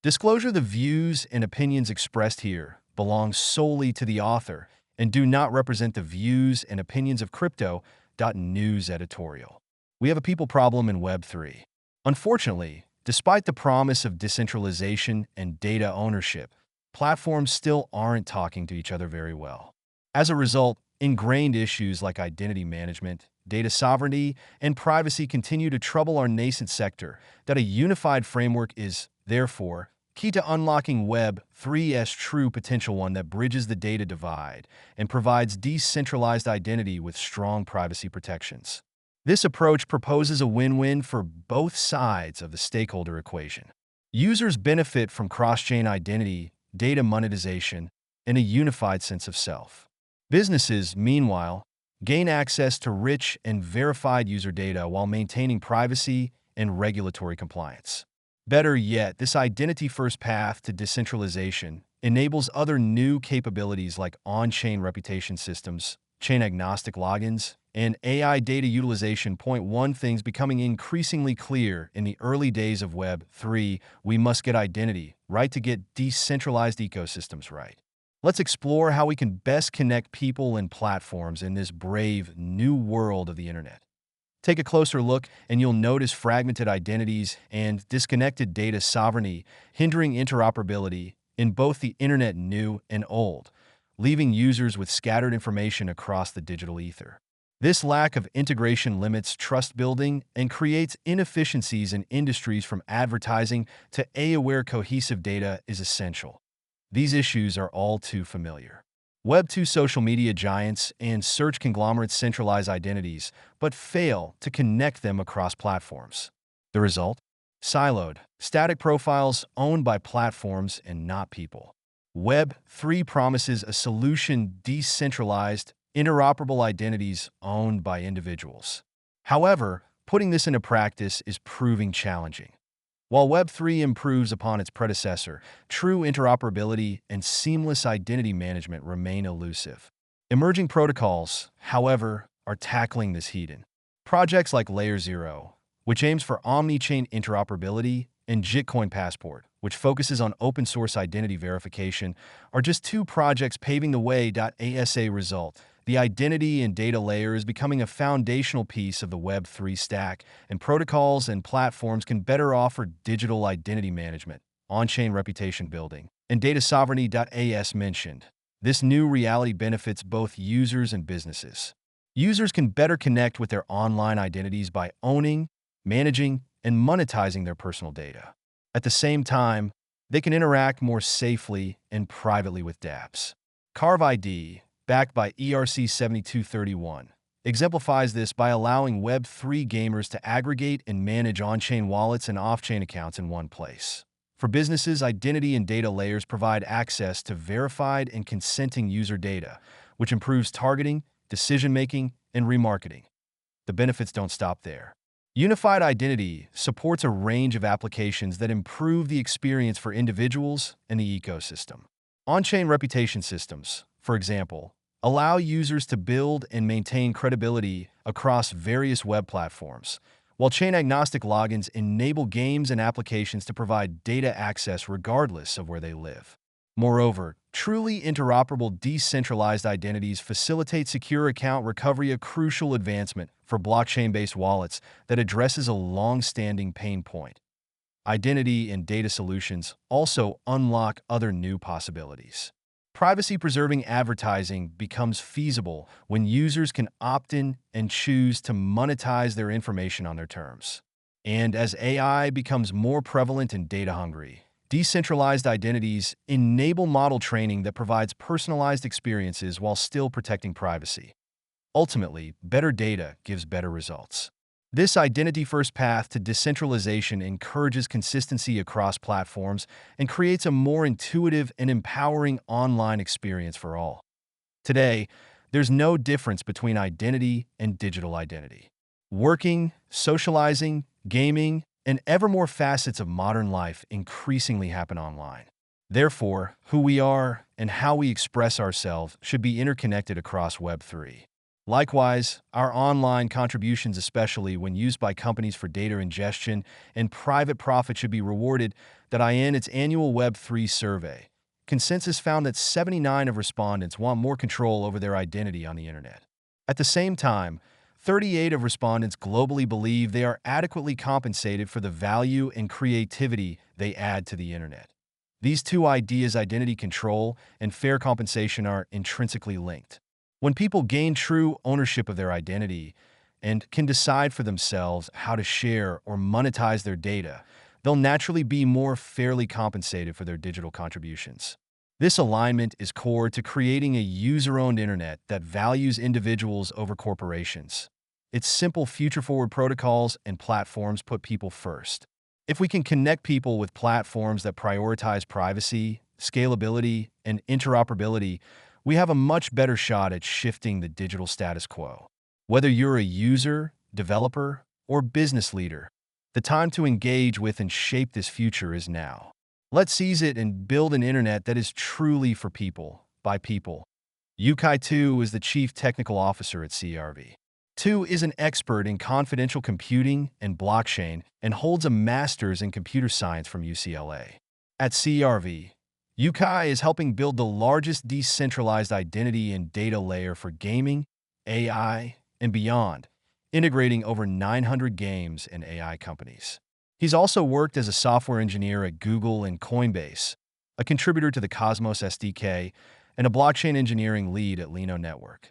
Disclosure: the views and opinions expressed here belong solely to the author and do not represent the views and opinions of Crypto.news editorial. We have a people problem in Web3. Unfortunately, despite the promise of decentralization and data ownership, platforms still aren't talking to each other very well. As a result, ingrained issues like identity management, data sovereignty, and privacy continue to trouble our nascent sector. That a unified framework is, therefore, key to unlocking Web3's true potential, one that bridges the data divide and provides decentralized identity with strong privacy protections. This approach proposes a win-win for both sides of the stakeholder equation. Users benefit from cross-chain identity, data monetization, and a unified sense of self. Businesses, meanwhile, gain access to rich and verified user data while maintaining privacy and regulatory compliance. Better yet, this identity-first path to decentralization enables other new capabilities like on-chain reputation systems, chain-agnostic logins, and AI data utilization. Point one: things becoming increasingly clear in the early days of Web3, we must get identity right to get decentralized ecosystems right. Let's explore how we can best connect people and platforms in this brave new world of the internet. Take a closer look, and you'll notice fragmented identities and disconnected data sovereignty hindering interoperability in both the internet new and old, leaving users with scattered information across the digital ether. This lack of integration limits trust building and creates inefficiencies in industries from advertising to AI-aware. Cohesive data is essential. These issues are all too familiar. Web2 social media giants and search conglomerates centralize identities, but fail to connect them across platforms. The result? Siloed, static profiles owned by platforms and not people. Web3 promises a solution: decentralized, interoperable identities owned by individuals. However, putting this into practice is proving challenging. While Web3 improves upon its predecessor, true interoperability and seamless identity management remain elusive. Emerging protocols, however, are tackling this head-on. Projects like Layer 0, which aims for omni-chain interoperability, and Gitcoin Passport, which focuses on open-source identity verification, are just two projects paving the way. As a result, the identity and data layer is becoming a foundational piece of the Web3 stack, and protocols and platforms can better offer digital identity management, on-chain reputation building, and data sovereignty. As mentioned, this new reality benefits both users and businesses. Users can better connect with their online identities by owning, managing, and monetizing their personal data. At the same time, they can interact more safely and privately with dApps. Carve ID, backed by ERC-7231, exemplifies this by allowing Web3 gamers to aggregate and manage on-chain wallets and off-chain accounts in one place. For businesses, identity and data layers provide access to verified and consenting user data, which improves targeting, decision-making, and remarketing. The benefits don't stop there. Unified identity supports a range of applications that improve the experience for individuals and the ecosystem. On-chain reputation systems, for example, allow users to build and maintain credibility across various web platforms, while chain-agnostic logins enable games and applications to provide data access regardless of where they live. Moreover, truly interoperable decentralized identities facilitate secure account recovery, a crucial advancement for blockchain-based wallets that addresses a long-standing pain point. Identity and data solutions also unlock other new possibilities. Privacy-preserving advertising becomes feasible when users can opt in and choose to monetize their information on their terms. And as AI becomes more prevalent and data-hungry, decentralized identities enable model training that provides personalized experiences while still protecting privacy. Ultimately, better data gives better results. This identity-first path to decentralization encourages consistency across platforms and creates a more intuitive and empowering online experience for all. Today, there's no difference between identity and digital identity. Working, socializing, gaming, and ever more facets of modern life increasingly happen online. Therefore, who we are and how we express ourselves should be interconnected across Web3. Likewise, our online contributions, especially when used by companies for data ingestion and private profit, should be rewarded. In its annual Web3 survey, Consensus found that 79 of respondents want more control over their identity on the internet. At the same time, 38 of respondents globally believe they are adequately compensated for the value and creativity they add to the internet. These two ideas, identity control and fair compensation, are intrinsically linked. When people gain true ownership of their identity and can decide for themselves how to share or monetize their data, they'll naturally be more fairly compensated for their digital contributions. This alignment is core to creating a user-owned internet that values individuals over corporations. Its simple future-forward protocols and platforms put people first. If we can connect people with platforms that prioritize privacy, scalability, and interoperability, we have a much better shot at shifting the digital status quo. Whether you're a user, developer, or business leader, the time to engage with and shape this future is now. Let's seize it and build an internet that is truly for people, by people. Yukai Tu is the Chief Technical Officer at CRV. Tu is an expert in confidential computing and blockchain and holds a master's in computer science from UCLA. At CRV, Yukai is helping build the largest decentralized identity and data layer for gaming, AI, and beyond, integrating over 900 games and AI companies. He's also worked as a software engineer at Google and Coinbase, a contributor to the Cosmos SDK, and a blockchain engineering lead at Lino Network.